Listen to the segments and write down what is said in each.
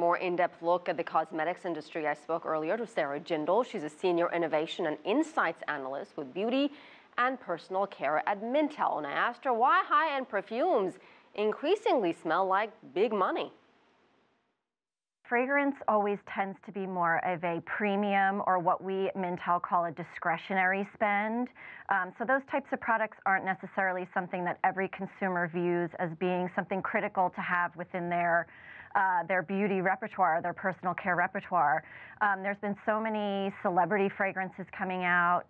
More in-depth look at the cosmetics industry. I spoke earlier to Sarah Jindal. She's a senior innovation and insights analyst with beauty and personal care at Mintel. And I asked her why high-end perfumes increasingly smell like big money. Fragrance always tends to be more of a premium, or what we at Mintel call a discretionary spend. So those types of products aren't necessarily something that every consumer views as being something critical to have within their beauty repertoire, their personal care repertoire. There's been so many celebrity fragrances coming out,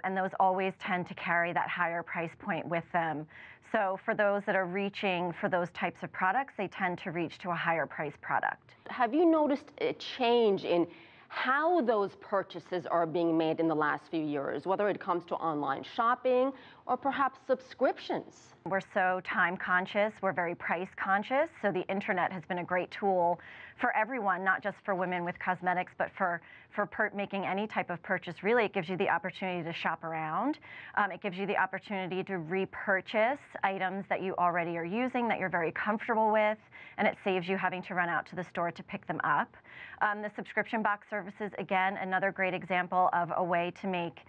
and those always tend to carry that higher price point with them. So for those that are reaching for those types of products, they tend to reach to a higher price product. Have you noticed a change in how those purchases are being made in the last few years, whether it comes to online shopping or perhaps subscriptions? We're so time conscious, we're very price conscious, so the internet has been a great tool for everyone, not just for women with cosmetics, but for making any type of purchase. Really, it gives you the opportunity to shop around. It gives you the opportunity to repurchase items that you already are using, that you're very comfortable with, and it saves you having to run out to the store to pick them up. The subscription box services, again, another great example of a way to make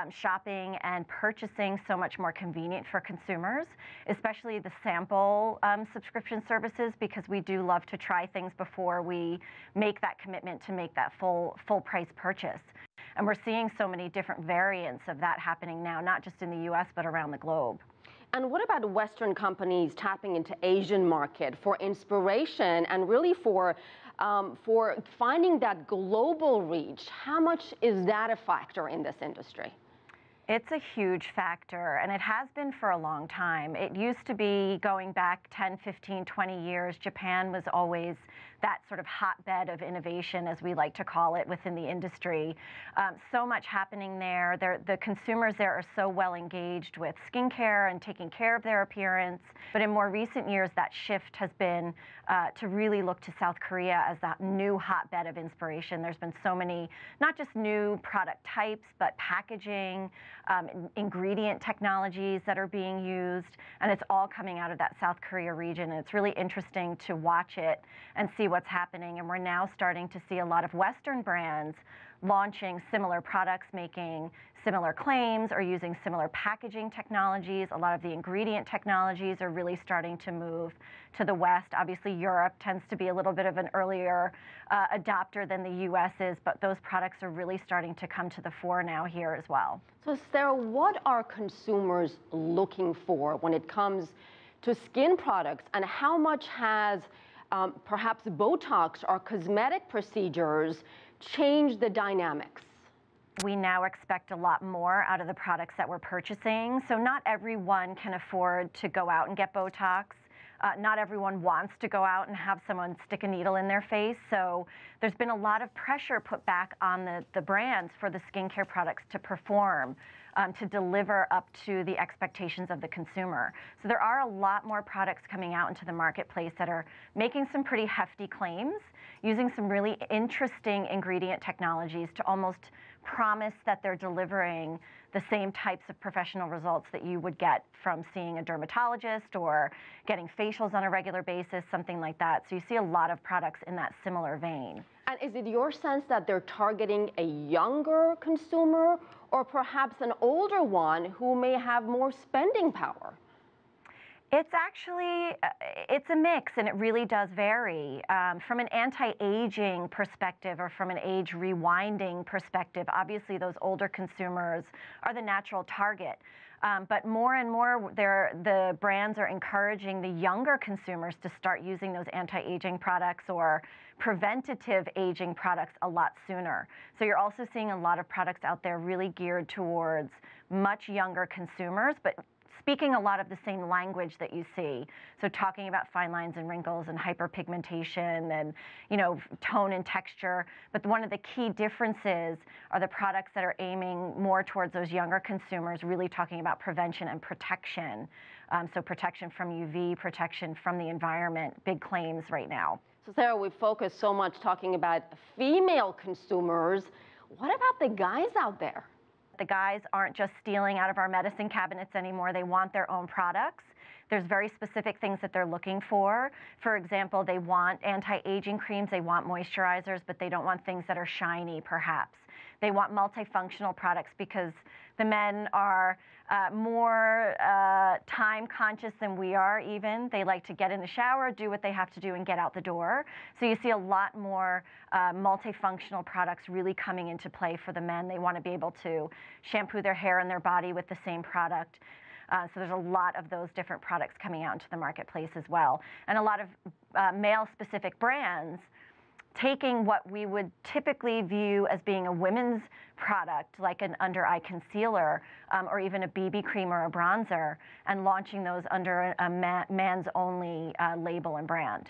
shopping and purchasing so much more convenient for consumers, especially the sample subscription services, because we do love to try things before we make that commitment to make that full price purchase. And we're seeing so many different variants of that happening now, not just in the US, but around the globe. And what about Western companies tapping into Asian market for inspiration and really for finding that global reach? How much is that a factor in this industry? It's a huge factor, and it has been for a long time. It used to be, going back 10, 15, 20 years, Japan was always that sort of hotbed of innovation, as we like to call it, within the industry. So much happening there. The consumers there are so well engaged with skincare and taking care of their appearance. But in more recent years, that shift has been to really look to South Korea as that new hotbed of inspiration. There's been so many, not just new product types, but packaging, ingredient technologies that are being used, and it's all coming out of that South Korea region. And it's really interesting to watch it and see what's happening. And we're now starting to see a lot of Western brands launching similar products, making similar claims, or using similar packaging technologies. A lot of the ingredient technologies are really starting to move to the West. Obviously, Europe tends to be a little bit of an earlier adopter than the US is, but those products are really starting to come to the fore now here as well. So Sarah, what are consumers looking for when it comes to skin products, and how much has perhaps Botox or cosmetic procedures changed the dynamics? We now expect a lot more out of the products that we're purchasing. So not everyone can afford to go out and get Botox. Not everyone wants to go out and have someone stick a needle in their face. So there's been a lot of pressure put back on the brands for the skincare products to perform, to deliver up to the expectations of the consumer. So there are a lot more products coming out into the marketplace that are making some pretty hefty claims, using some really interesting ingredient technologies to almost promise that they're delivering the same types of professional results that you would get from seeing a dermatologist or getting facials on a regular basis, something like that. So you see a lot of products in that similar vein. And is it your sense that they're targeting a younger consumer, or perhaps an older one who may have more spending power? It's actually, it's a mix, and it really does vary. From an anti-aging perspective, or from an age rewinding perspective, obviously those older consumers are the natural target. But more and more, the brands are encouraging the younger consumers to start using those anti-aging products or preventative aging products a lot sooner. So you're also seeing a lot of products out there really geared towards much younger consumers, but speaking a lot of the same language that you see. So talking about fine lines and wrinkles and hyperpigmentation and, tone and texture. But one of the key differences are the products that are aiming more towards those younger consumers, really talking about prevention and protection. So protection from UV, protection from the environment, big claims right now. So Sarah, we focus so much talking about female consumers. What about the guys out there? The guys aren't just stealing out of our medicine cabinets anymore. They want their own products. There's very specific things that they're looking for. For example, they want anti-aging creams, they want moisturizers, but they don't want things that are shiny, perhaps. They want multifunctional products because the men are more time conscious than we are even. They like to get in the shower, do what they have to do, and get out the door. So you see a lot more multifunctional products really coming into play for the men. They want to be able to shampoo their hair and their body with the same product. So there's a lot of those different products coming out into the marketplace as well. And a lot of male-specific brands taking what we would typically view as being a women's product, like an under-eye concealer or even a BB cream or a bronzer, and launching those under a man's-only label and brand.